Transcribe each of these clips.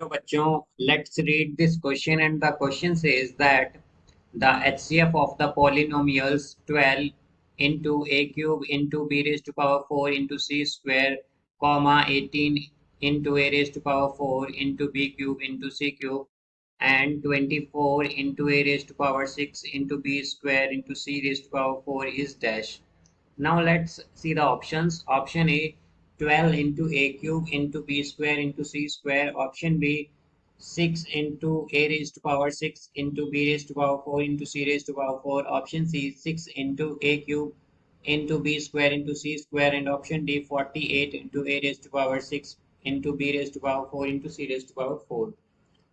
तो बच्चों, let's read this question, and the question says that the HCF of the polynomials 12 into a cube into b raised to power 4 into c square, comma 18 into a raised to power 4 into b cube into c cube, and 24 into a raised to power 6 into b square into c raised to power 4 is dash. Now let's see the options. Option A, 12 into a cube into b square into c square. Option B, 6 into a raised to power 6 into b raised to power 4 into c raised to power 4. Option C, 6 into a cube into b square into c square. And option D, 48 into a raised to power 6 into b raised to power 4 into c raised to power 4.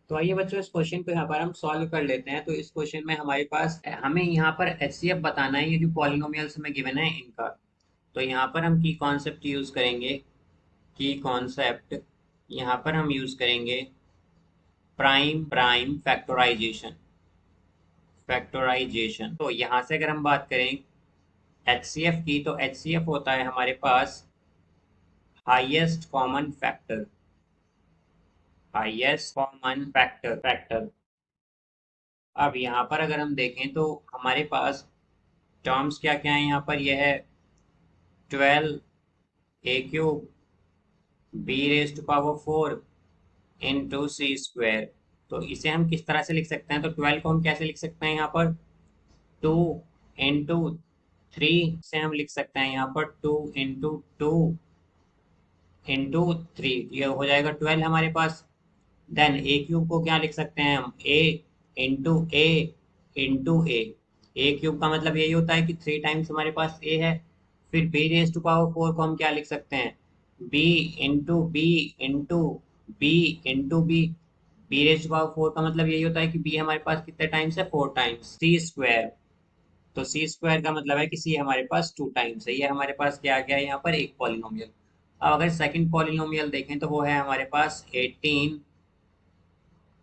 तो आइए बच्चों, इस question को यहाँ पर हम solve कर लेते हैं। तो इस क्वेश्चन में हमारे पास हमें यहाँ पर एचसीएफ बताना है, ये जो पॉलिनोमियल्स हमें गिवन है इनका। तो यहाँ पर हम की कॉन्सेप्ट यूज करेंगे। की कॉन्सेप्ट यहाँ पर हम यूज करेंगे प्राइम प्राइम फैक्टराइजेशन। फैक्टराइजेशन तो यहाँ से अगर हम बात करें एचसीएफ की, तो एचसीएफ होता है हमारे पास highest common factor. Highest common factor. अब यहाँ पर अगर हम देखें तो हमारे पास टर्म्स क्या क्या है। यहाँ पर यह है 12 A cube B raise to power 4 into C square. तो इसे हम किस तरह से लिख सकते हैं? तो 12 को हम कैसे लिख सकते हैं? यहाँ पर 2 इंटू 3 से हम लिख सकते हैं। यहाँ पर 2 इंटू 2 इंटू 3, ये हो जाएगा 12 हमारे पास। देन ए क्यूब को क्या लिख सकते हैं हम? ए इंटू ए इंटू ए क्यूब का मतलब यही होता है कि 3 टाइम्स हमारे पास ए है। फिर बी रेज टू पावर 4 को हम क्या लिख सकते हैं? B into B into B into B. B raise to power 4 का मतलब यही होता है कि बी हमारे पास कितने टाइम्स है? 4 टाइम्स। सी स्क्वायर, तो सी स्क्वायर का मतलब है कि सी हमारे पास 2 टाइम्स है। ये हमारे पास क्या आ गया यहाँ पर? एक पॉलिनोमियल। अब अगर सेकंड पॉलिनोमियल देखें तो वो है हमारे पास 18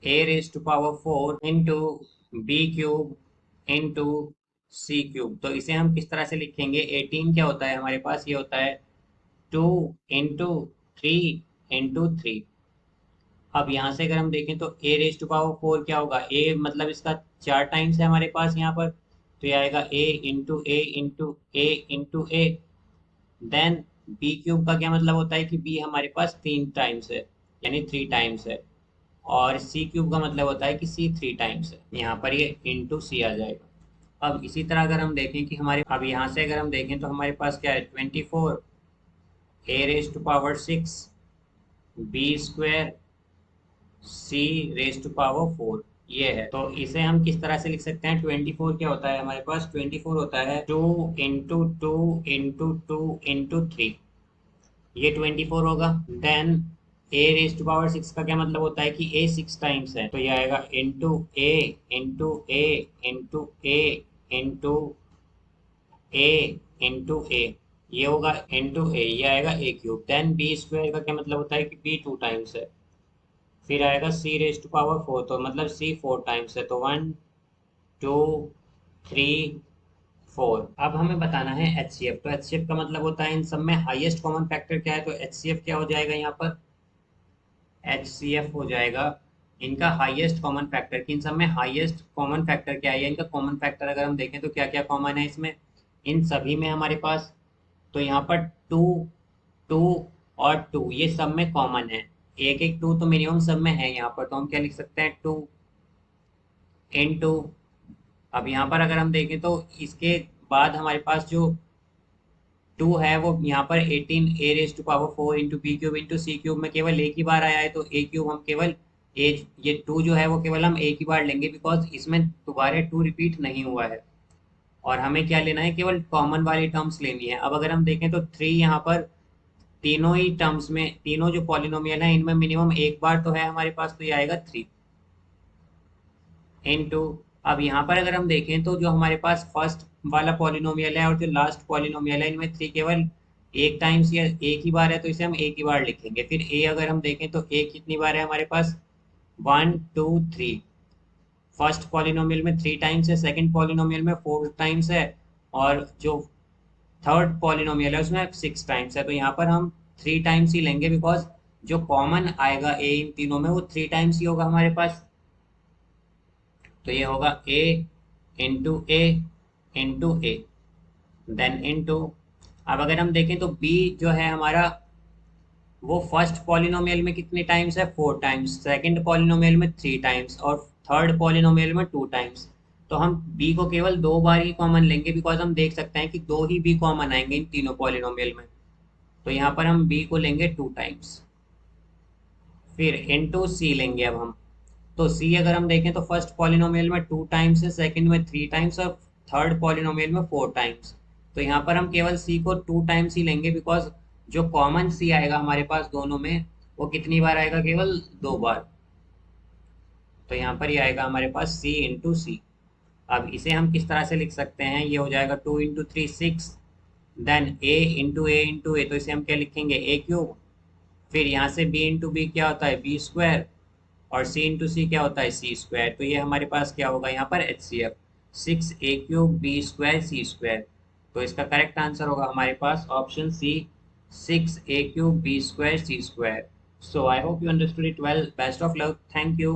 a raised to power 4 into b cube into c cube। तो इसे हम किस तरह से लिखेंगे? 18 क्या होता है हमारे पास? ये होता है 2 इंटू 3 इंटू 3। अब यहाँ से अगर हम देखें तो a रेज टू पावर 4 क्या होगा? a मतलब इसका 4 टाइम्स है हमारे पास यहाँ पर। तो ये आएगा a into a into a into a। Then b cube का क्या मतलब होता है कि b हमारे पास 3 टाइम्स है, यानी 3 टाइम्स है। और सी क्यूब का मतलब होता है कि सी 3 टाइम्स है। यहाँ पर ये इंटू सी आ जाएगा। अब इसी तरह अगर हम देखें कि हमारे, अब यहाँ से अगर हम देखें तो हमारे पास क्या है? 24 A raise to power 6 B square C raise to power 4, ये है। तो इसे हम किस तरह से लिख सकते हैं? 24 क्या होता है हमारे पास? 24 होता है 2 इंटू 2 इंटू 2 इंटू 3, ये 24 होगा। Then A raise to power 6 का क्या मतलब होता है कि ए 6 टाइम्स है। तो ये आएगा इंटू ए इंटू ए इंटू ए इंटू ए इंटू ए, ये होगा इंटू ए, ये आएगा ए क्यूब। देन बी स्क्वायर का क्या मतलब होता है कि बी 2 टाइम्स है। फिर आएगा सी रेज टू पावर 4, तो मतलब सी 4 टाइम्स है। तो 1 2 3 4। अब हमें बताना है एचसीएफ। तो एचसीएफ का मतलब होता है इन सब में हाईएस्ट कॉमन फैक्टर क्या है। तो एचसीएफ क्या हो जाएगा यहाँ पर? एचसीएफ हो जाएगा इनका हाईएस्ट कॉमन फैक्टर। कि इन सब में हाईएस्ट कॉमन फैक्टर क्या है? इनका कॉमन फैक्टर अगर हम देखें तो क्या क्या कॉमन है इसमें? इन सभी में हमारे पास, तो यहाँ पर 2 2 और 2 ये सब में कॉमन है। एक एक 2 तो मिनिमम सब में है यहाँ पर। तो हम क्या लिख सकते हैं? 2 इंटू, अब यहाँ पर अगर हम देखें तो इसके बाद हमारे पास जो 2 है वो यहाँ पर 18 A raise to power 4 into B cube into C cube में केवल एक ही बार आया है। तो ए क्यूब हम केवल ए, ये 2 जो है वो केवल हम एक ही बार लेंगे, बिकॉज इसमें दोबारा 2 रिपीट नहीं हुआ है। और हमें क्या लेना है? केवल कॉमन वाली टर्म्स लेनी है। अब अगर हम देखें तो 3 यहाँ पर तीनों ही टर्म्स में, तीनों जो पॉलिनोमियल है इनमें मिनिमम एक बार तो है हमारे पास, तो ये आएगा 3 इनटू। अब यहाँ पर अगर हम देखें तो जो हमारे पास फर्स्ट वाला पॉलिनोमियल है और जो लास्ट पॉलिनोमियल है, इनमें 3 केवल एक टाइम्स या एक ही बार है, तो इसे हम एक ही बार लिखेंगे। फिर ए अगर हम देखें तो ए कितनी बार है हमारे पास? 1 2 3। फर्स्ट पॉलिनोमियल में 3 टाइम्स है, सेकंड पॉलिनोमियल में 4 टाइम्स है, और जो थर्ड पॉलिनोमियल है उसमें 6 टाइम्स है। तो यहाँ पर हम 3 टाइम्स ही लेंगे, बिकॉज जो कॉमन आएगा ए इन तीनों में वो 3 टाइम्स ही होगा हमारे पास। तो ये होगा ए इंटू ए देन इंटू। अब अगर हम देखें तो बी जो है हमारा वो फर्स्ट पॉलिनोमियल में कितने टाइम्स है, 4 टाइम्स, सेकंड पॉलिनोमियल में 3 टाइम्स और थर्ड पॉलिनोमियल में 2 टाइम्स। तो हम बी को केवल 2 बार ही कॉमन लेंगे, बिकॉज हम देख सकते हैं कि 2 ही बी कॉमन आएंगे इन तीनों पॉलिनोमियल में। तो यहाँ पर हम बी को लेंगे 2 टाइम्स, फिर इनटू सी लेंगे अब हम। तो सी अगर हम देखें तो फर्स्ट पॉलिनोमियल में 2 टाइम्स है, सेकंड में 3 टाइम्स और थर्ड पॉलिनोमियल में 4 टाइम्स। तो यहाँ पर हम केवल सी को 2 टाइम्स ही लेंगे, बिकॉज जो कॉमन सी आएगा हमारे पास दोनों में वो कितनी बार आएगा, केवल 2 बार। तो यहाँ पर ही आएगा हमारे पास सी इंटू सी। अब इसे हम किस तरह से लिख सकते हैं, ये हो जाएगा 2 इंटू 3 6, देन ए इंटू ए, तो इसे हम क्या लिखेंगे, ए क्यूब। फिर यहाँ से बी इंटू बी क्या होता है, बी स्क्वायर, और सी इंटू सी क्या होता है, सी स्क्वायर। तो ये हमारे पास क्या होगा यहाँ पर, H C F, 6 a³ b² c²। तो इसका करेक्ट आंसर होगा हमारे पास option C, 6 a³ b² c²। So I hope you understood it well. Best of luck, thank you.